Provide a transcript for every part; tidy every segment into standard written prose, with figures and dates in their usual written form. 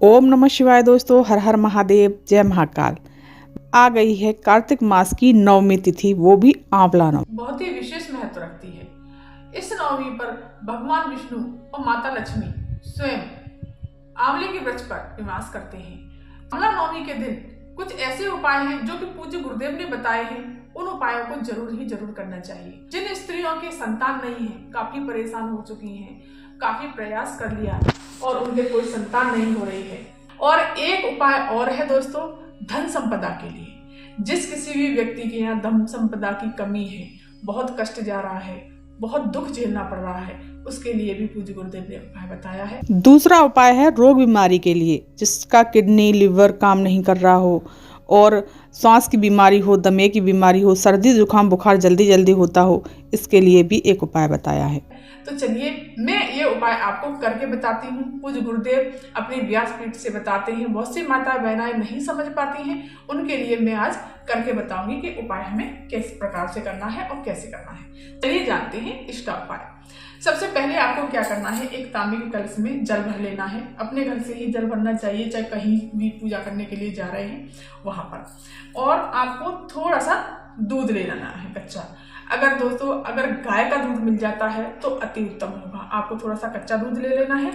ओम नमः शिवाय दोस्तों, हर हर महादेव, जय महाकाल। आ गई है कार्तिक मास की नवमी तिथि, वो भी आंवला नवमी। बहुत ही विशेष महत्व रखती है। इस नवमी पर भगवान विष्णु और माता लक्ष्मी स्वयं आंवले के वृक्ष पर निवास करते हैं। आंवला नवमी के दिन कुछ ऐसे उपाय हैं जो कि पूज्य गुरुदेव ने बताए हैं। उन उपायों को जरूर करना चाहिए। जिन स्त्रियों के संतान नहीं है, काफी परेशान हो चुकी हैं, काफी प्रयास कर लिया और उनके कोई संतान नहीं हो रही है। और एक उपाय और है दोस्तों, धन संपदा के लिए। जिस किसी भी व्यक्ति के यहाँ धन संपदा की कमी है, बहुत कष्ट जा रहा है, बहुत दुख झेलना पड़ रहा है, उसके लिए भी पूज्य गुरुदेव ने उपाय बताया है। दूसरा उपाय है रोग बीमारी के लिए, जिसका किडनी लिवर काम नहीं कर रहा हो और सांस की बीमारी हो, दमे की बीमारी हो, सर्दी जुकाम बुखार जल्दी होता हो, इसके लिए भी एक उपाय बताया है। तो चलिए मैं ये उपाय आपको करके बताती हूँ। पूज्य गुरुदेव अपने व्यासपीठ से बताते हैं। बहुत सी माता बहनाएं नहीं समझ पाती हैं, उनके लिए मैं आज करके बताऊंगी कि उपाय हमें किस प्रकार से करना है और कैसे करना है। चलिए जानते हैं इसका उपाय। सबसे पहले आपको क्या करना है, एक तांबे के कलश में जल भर लेना है। अपने घर से ही जल भरना चाहिए, चाहे कहीं भी पूजा करने के लिए जा रहे हैं वहां पर। और आपको थोड़ा सा दूध ले लेना है कच्चा। अगर दोस्तों अगर गाय का दूध मिल जाता है तो अति उत्तम होगा। आपको थोड़ा सा कच्चा दूध ले लेना है,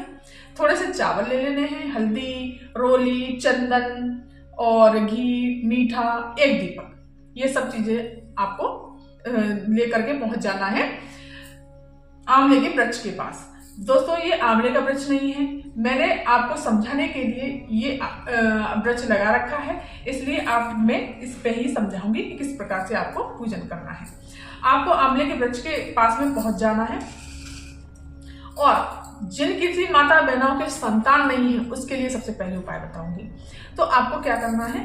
थोड़े से चावल ले लेने हैं, हल्दी, रोली, चंदन और घी, मीठा, एक दीपक, ये सब चीजें आपको लेकर के पहुंच जाना है आंवले के वृक्ष के पास। दोस्तों ये आंवले का वृक्ष नहीं है, मैंने आपको समझाने के लिए ये वृक्ष लगा रखा है, इसलिए मैं इस पे ही समझाऊंगी कि किस प्रकार से आपको पूजन करना है। आपको आंवले के वृक्ष के पास में पहुंच जाना है और जिन किसी माता बहनों के संतान नहीं है उसके लिए सबसे पहले उपाय बताऊंगी। तो आपको क्या करना है,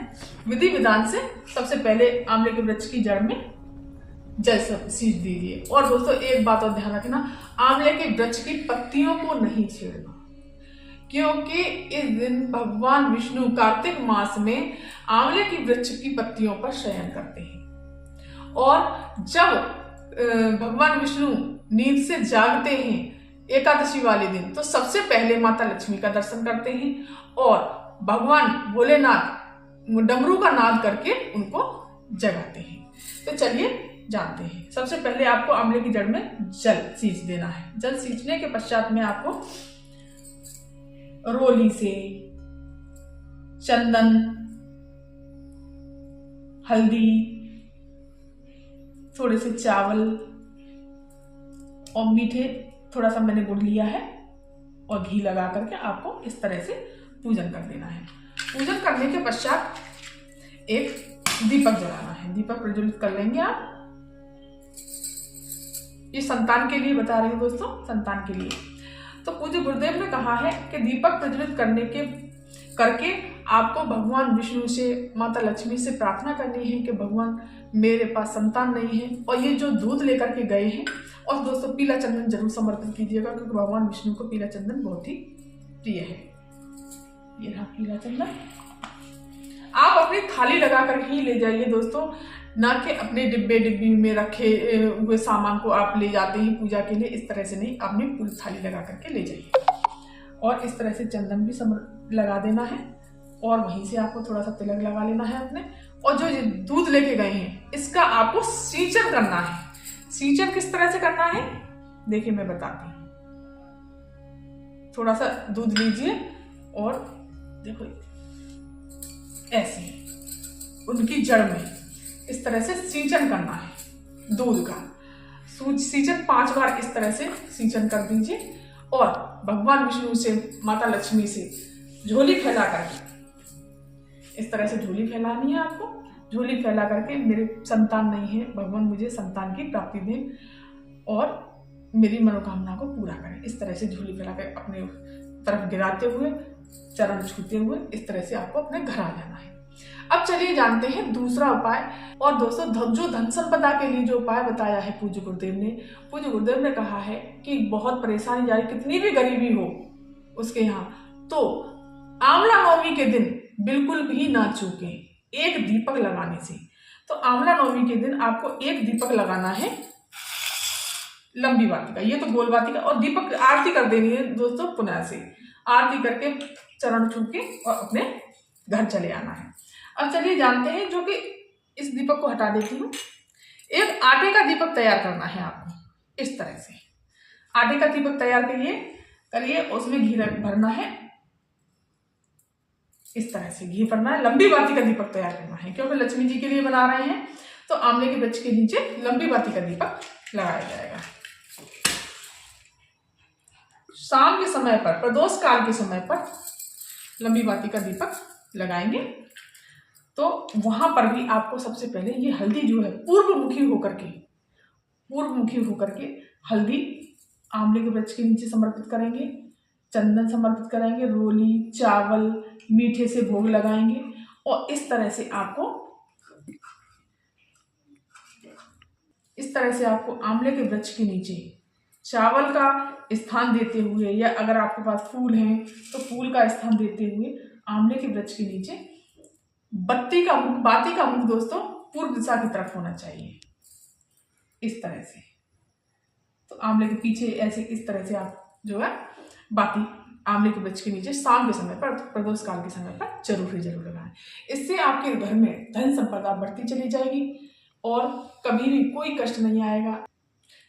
विधि विधान से सबसे पहले आंवले के वृक्ष की जड़ में जल सींच दीजिए। और दोस्तों एक बात और ध्यान रखना, आंवले के वृक्ष की पत्तियों को नहीं छेड़ना, क्योंकि इस दिन भगवान विष्णु कार्तिक मास में आंवले की वृक्ष की पत्तियों पर शयन करते हैं। और जब भगवान विष्णु नींद से जागते हैं एकादशी वाले दिन, तो सबसे पहले माता लक्ष्मी का दर्शन करते हैं और भगवान भोलेनाथ डमरू का नाद करके उनको जगाते हैं। तो चलिए जानते हैं। सबसे पहले आपको आंवले की जड़ में जल सींच देना है। जल सींचने के पश्चात में आपको रोली से चंदन, हल्दी, थोड़े से चावल और मीठे थोड़ा सा मैंने गुड़ लिया है और घी लगा करके आपको इस तरह से पूजन कर देना है। पूजन करने के पश्चात एक दीपक जलाना है। दीपक प्रज्वलित कर लेंगे आप। ये संतान के लिए बता रही हूँ दोस्तों, संतान के लिए। तो पूज्य गुरुदेव ने कहा है कि दीपक प्रज्वलित करके आपको भगवान विष्णु से, माता लक्ष्मी से प्रार्थना करनी है कि भगवान मेरे पास संतान नहीं है। और ये जो दूध लेकर के गए हैं, और दोस्तों पीला चंदन जरूर समर्पित कीजिएगा, क्योंकि भगवान विष्णु को पीला चंदन बहुत ही प्रिय है। ये रहा पीला चंदन। आप अपनी थाली लगाकर ही ले जाइए दोस्तों, ना कि अपने डिब्बी में रखे हुए सामान को आप ले जाते हैं पूजा के लिए, इस तरह से नहीं, अपनी पूरी थाली लगा करके ले जाइए। और इस तरह से चंदन भी लगा देना है और वहीं से आपको थोड़ा सा तिलक लगा लेना है अपने। और जो दूध लेके गए हैं इसका आपको सींचन करना है। सींचन किस तरह से करना है देखिए मैं बताती हूँ। थोड़ा सा दूध लीजिए और देखो ऐसे उनकी जड़ में इस तरह से सींचन करना है दूध का। सींचन 5 बार इस तरह से सींचन कर दीजिए और भगवान विष्णु से, माता लक्ष्मी से झोली फैला करके इस तरह से झोली फैलानी है आपको। झोली फैला करके मेरे संतान नहीं है, भगवान मुझे संतान की प्राप्ति दें और मेरी मनोकामना को पूरा करें। इस तरह से झोली फैला कर अपने तरफ गिराते हुए, चरण छूते हुए इस तरह से आपको अपने घर आ जाना है। अब चलिए जानते हैं दूसरा उपाय। और दोस्तों जो धन संपदा के लिए जो उपाय बताया है पूज्य गुरुदेव ने कहा है कि बहुत परेशानी जा रही, कितनी भी गरीबी हो उसके यहाँ, तो आंवला नवमी के दिन बिल्कुल भी ना चूके एक दीपक लगाने से। तो आंवला नवमी के दिन आपको एक दीपक लगाना है, लंबी बाती का, ये तो गोल बाती का। और दीपक आरती कर देनी है दोस्तों, पुनः से आरती करके चरण छू के और अपने घर चले आना है। अब चलिए जानते हैं, जो कि इस दीपक को हटा देती हूँ। एक आटे का दीपक तैयार करना है आपको। इस तरह से आटे का दीपक तैयार करिए, उसमें घी भरना है। इस तरह से घी भरना है। लंबी बाती का दीपक तैयार करना है, क्योंकि लक्ष्मी जी के लिए बना रहे हैं, तो आंवले के वृक्ष के नीचे लंबी बाती का दीपक लगाया जाएगा। शाम के समय पर, प्रदोष काल के समय पर लंबी बाती का दीपक लगाएंगे। तो वहां पर भी आपको सबसे पहले ये हल्दी जो है पूर्वमुखी होकर के हल्दी आंवले के वृक्ष के नीचे समर्पित करेंगे, चंदन समर्पित करेंगे, रोली, चावल, मीठे से भोग लगाएंगे। और इस तरह से आपको आंवले के वृक्ष के नीचे चावल का स्थान देते हुए, या अगर आपके पास फूल हैं तो फूल का स्थान देते हुए आंवले के वृक्ष के नीचे बाती का मुख दोस्तों पूर्व दिशा की तरफ होना चाहिए। इस तरह से तो आंवले के पीछे ऐसे इस तरह से आप जो है बाती आंवले के वृक्ष के नीचे शाम के समय पर, प्रदोष काल के समय पर जरूर लगाएं। इससे आपके घर में धन संपदा बढ़ती चली जाएगी और कभी भी कोई कष्ट नहीं आएगा,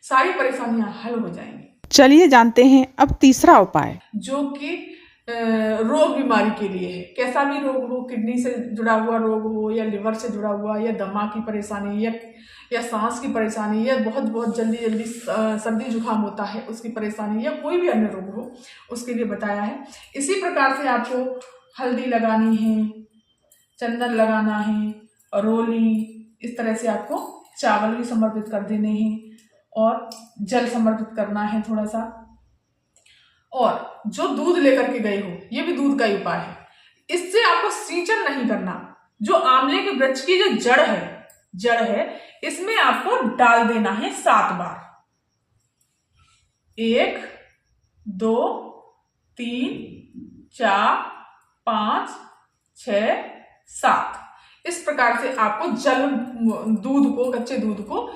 सारी परेशानियां हल हो जाएंगी। चलिए जानते हैं अब तीसरा उपाय, जो कि रोग बीमारी के लिए है। कैसा भी रोग हो, किडनी से जुड़ा हुआ रोग हो, या लिवर से जुड़ा हुआ, या दमा की परेशानी, या सांस की परेशानी, या बहुत जल्दी सर्दी जुकाम होता है उसकी परेशानी, या कोई भी अन्य रोग हो, उसके लिए बताया है। इसी प्रकार से आपको हल्दी लगानी है, चंदन लगाना है, रोली, इस तरह से आपको चावल भी समर्पित कर देने हैं और जल समर्पित करना है थोड़ा सा। और जो दूध लेकर के गए हो, ये भी दूध का ही उपाय है। इससे आपको सिंचन नहीं करना। जो आंवले के वृक्ष की जो जड़ है इसमें आपको डाल देना है 7 बार। 1 2 3 4 5 6 7 इस प्रकार से आपको कच्चे दूध को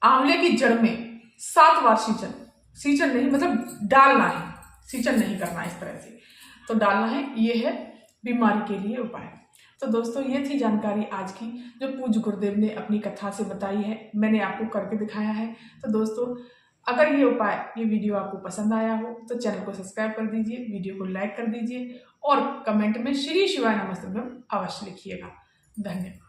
आंवले की जड़ में 7 बार सींचन नहीं, मतलब डालना है, सींचन नहीं करना। इस तरह से तो डालना है। ये है बीमारी के लिए उपाय। तो दोस्तों ये थी जानकारी आज की, जो पूज्य गुरुदेव ने अपनी कथा से बताई है, मैंने आपको करके दिखाया है। तो दोस्तों अगर ये वीडियो आपको पसंद आया हो तो चैनल को सब्सक्राइब कर दीजिए, वीडियो को लाइक कर दीजिए और कमेंट में श्री शिवाय नमस्तुभ्यम अवश्य लिखिएगा। धन्यवाद।